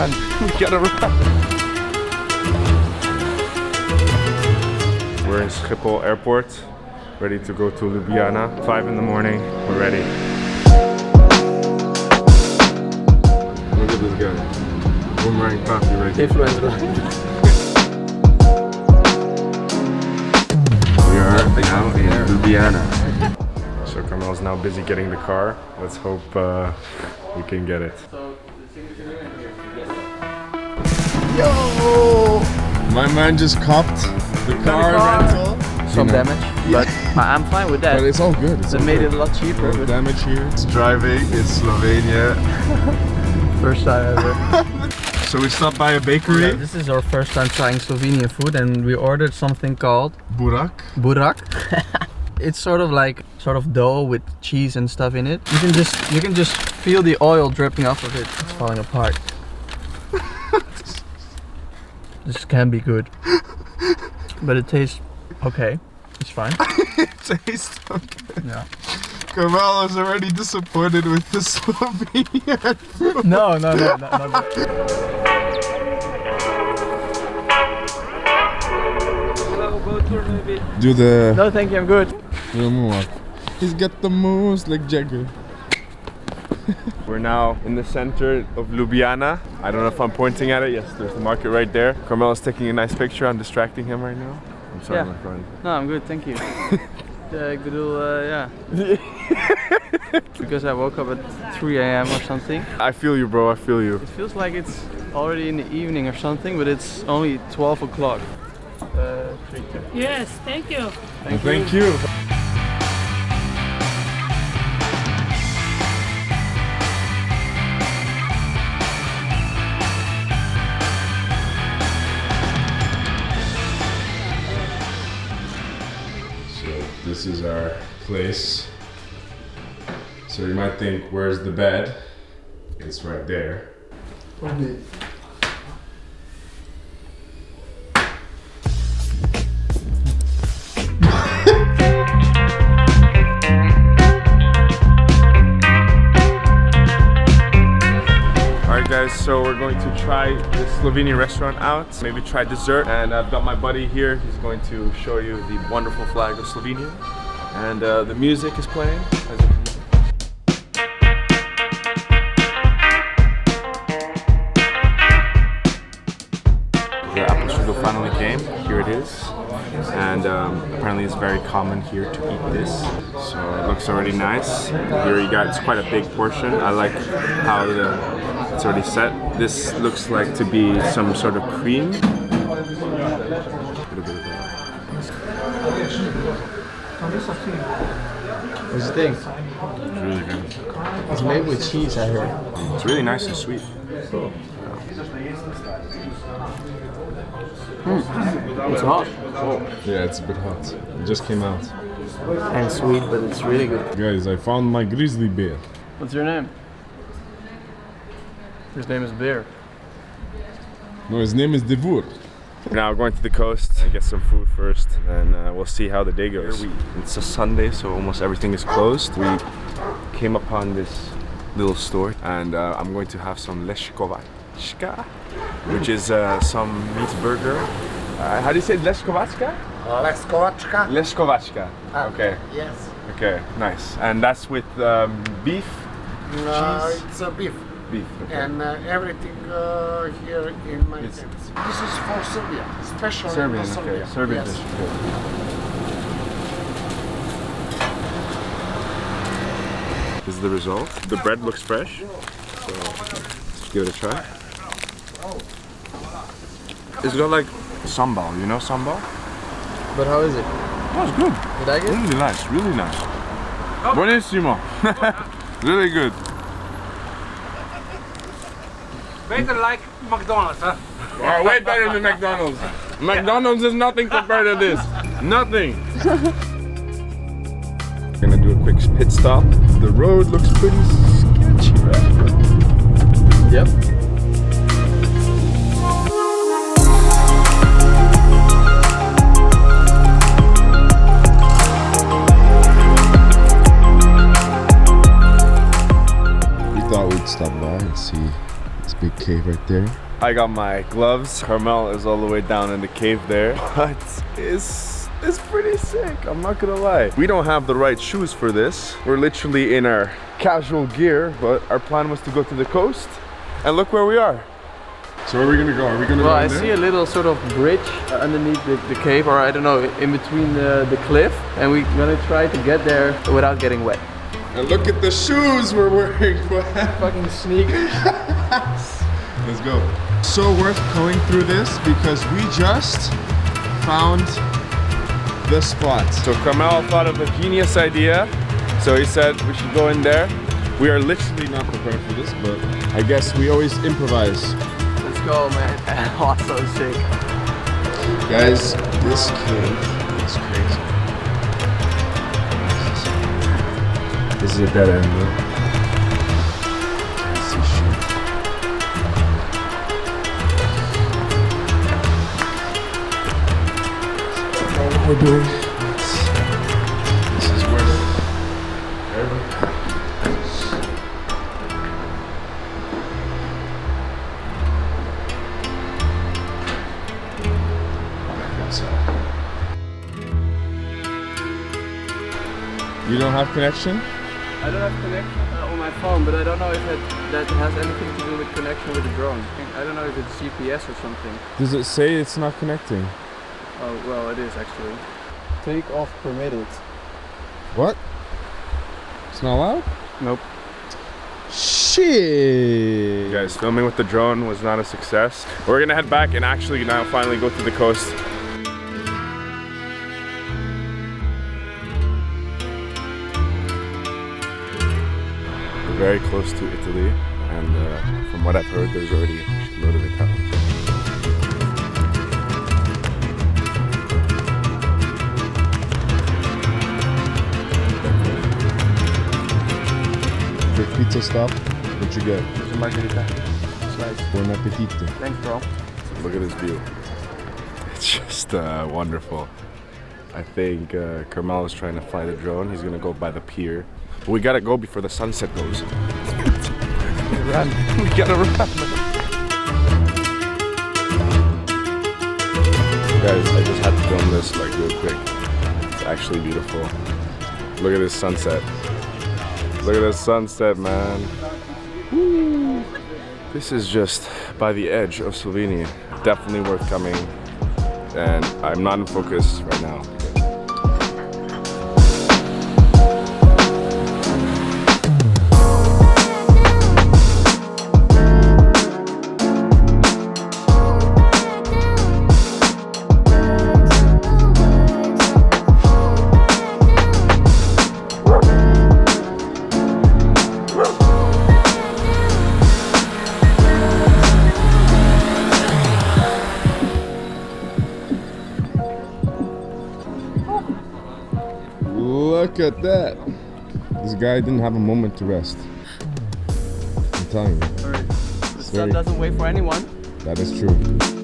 run. We gotta run. We're in Schiphol Airport, ready to go to Ljubljana. 5 in the morning, we're ready. Look at this guy. Boomerang coffee right here. We are now in Ljubljana. So Carmel's now busy getting the car. Let's hope we can get it. Yo! My man just copped the car rental. Some damage, but I'm fine with that. But it's all good. They made it a lot cheaper. No damage here. It's driving in Slovenia. First time ever. So we stopped by a bakery. Yeah, this is our first time trying Slovenian food, and we ordered something called Burak. It's sort of dough with cheese and stuff in it. You can just feel the oil dripping off of it. It's falling apart. This can be good, but it tastes okay. It's fine. It tastes okay. Yeah. Carmel is already disappointed with the Slovenian food. No. Do the... No, thank you. I'm good. He's got the moves like Jagger. We're now in the center of Ljubljana. I don't know if I'm pointing at it. Yes, there's the market right there. Carmel is taking a nice picture. I'm distracting him right now. I'm sorry, my friend. No, I'm good, thank you. Ik bedoel, yeah. Because I woke up at 3 AM or something. I feel you, bro. I feel you. It feels like it's already in the evening or something, but it's only 12 o'clock. Yes, thank you. Thank you. This is our place. So you might think, where's the bed? It's right there. Alright guys, so we're going to try this Slovenian restaurant out. Maybe try dessert. And I've got my buddy here. He's going to show you the wonderful flag of Slovenia. And the music is playing. The apple strudel finally came. Here it is. And apparently it's very common here to eat this. So it looks already nice. Here you got, it's quite a big portion. I like how it's already set. This looks like to be some sort of cream. What's the thing? It's really good. It's made with cheese, I heard. It's really nice and sweet. Cool. It's hot. Yeah, it's a bit hot. It just came out. And sweet, but it's really good. Guys, I found my grizzly bear. What's your name? His name is Bear. No, his name is Devur. Now we're going to the coast and get some food first, and then we'll see how the day goes. It's a Sunday, so almost everything is closed. We came upon this little store, and I'm going to have some leszkovačka, which is some meat burger. How do you say leszkovačka? Leszkovačka. Leszkovačka. Okay. Yes. Okay. Nice. And that's with beef. No, cheese? it's a beef. Beef. Okay. And everything here in my hands. This is for Serbia, special Serbian. for Serbia. Okay. Serbian Yes. dish. Okay. This is the result. The bread looks fresh, so let's give it a try. It's got like sambal, you know sambal? But how is it? Oh, it's good. You like it? Really nice, really nice. Buonissimo. Really good. Better like McDonald's, huh? Oh, way better than McDonald's. McDonald's is nothing compared to this. Nothing. Gonna do a quick pit stop. The road looks pretty sketchy, right? Yep. We thought we'd stop by and see this big cave right there. I got my gloves. Carmel is all the way down in the cave there. But it's pretty sick, I'm not gonna lie. We don't have the right shoes for this. We're literally in our casual gear, but our plan was to go to the coast. And look where we are. So where are we gonna go? Are we gonna Well, go I in there? see a little sort of bridge underneath the cave, or I don't know, in between the cliff. And we're gonna try to get there without getting wet. And look at the shoes we're wearing. Fucking sneakers. Let's go. So worth going through this because we just found the spot. So Carmel thought of a genius idea. So he said we should go in there. We are literally Not prepared for this, but I guess we always improvise. Let's go, man. Oh, so sick. Guys, this cave is crazy. This is a dead end, though. Can't see shit. What we're doing. This is worth every You don't have connection? I don't have connection on my phone, but I don't know if that has anything to do with connection with the drone. I don't know if it's GPS or something. Does it say it's not connecting? Oh, well, it is actually. Take off permitted. What? It's not allowed? Nope. Shit! guys, filming with the drone was not a success. We're gonna head back and actually now finally go to the coast. We're very close to Italy, and from what I've heard, there's already a load of Italians. Quick pizza stop. What you get? There's a margarita. Slice. Buon appetito. Thanks, bro. Look at this view. It's just wonderful. I think Carmel is trying to fly the drone. He's gonna go by the pier. But we gotta go before the sunset goes. Run. We gotta run. Guys, I just had to film this like real quick. It's actually beautiful. Look at this sunset. Look at this sunset, man. Woo. This is just by the edge of Slovenia. Definitely worth coming. And I'm not in focus right now. Look at that. This guy didn't have a moment to rest. I'm telling you. Alright. The sun very- doesn't wait for anyone. That is true.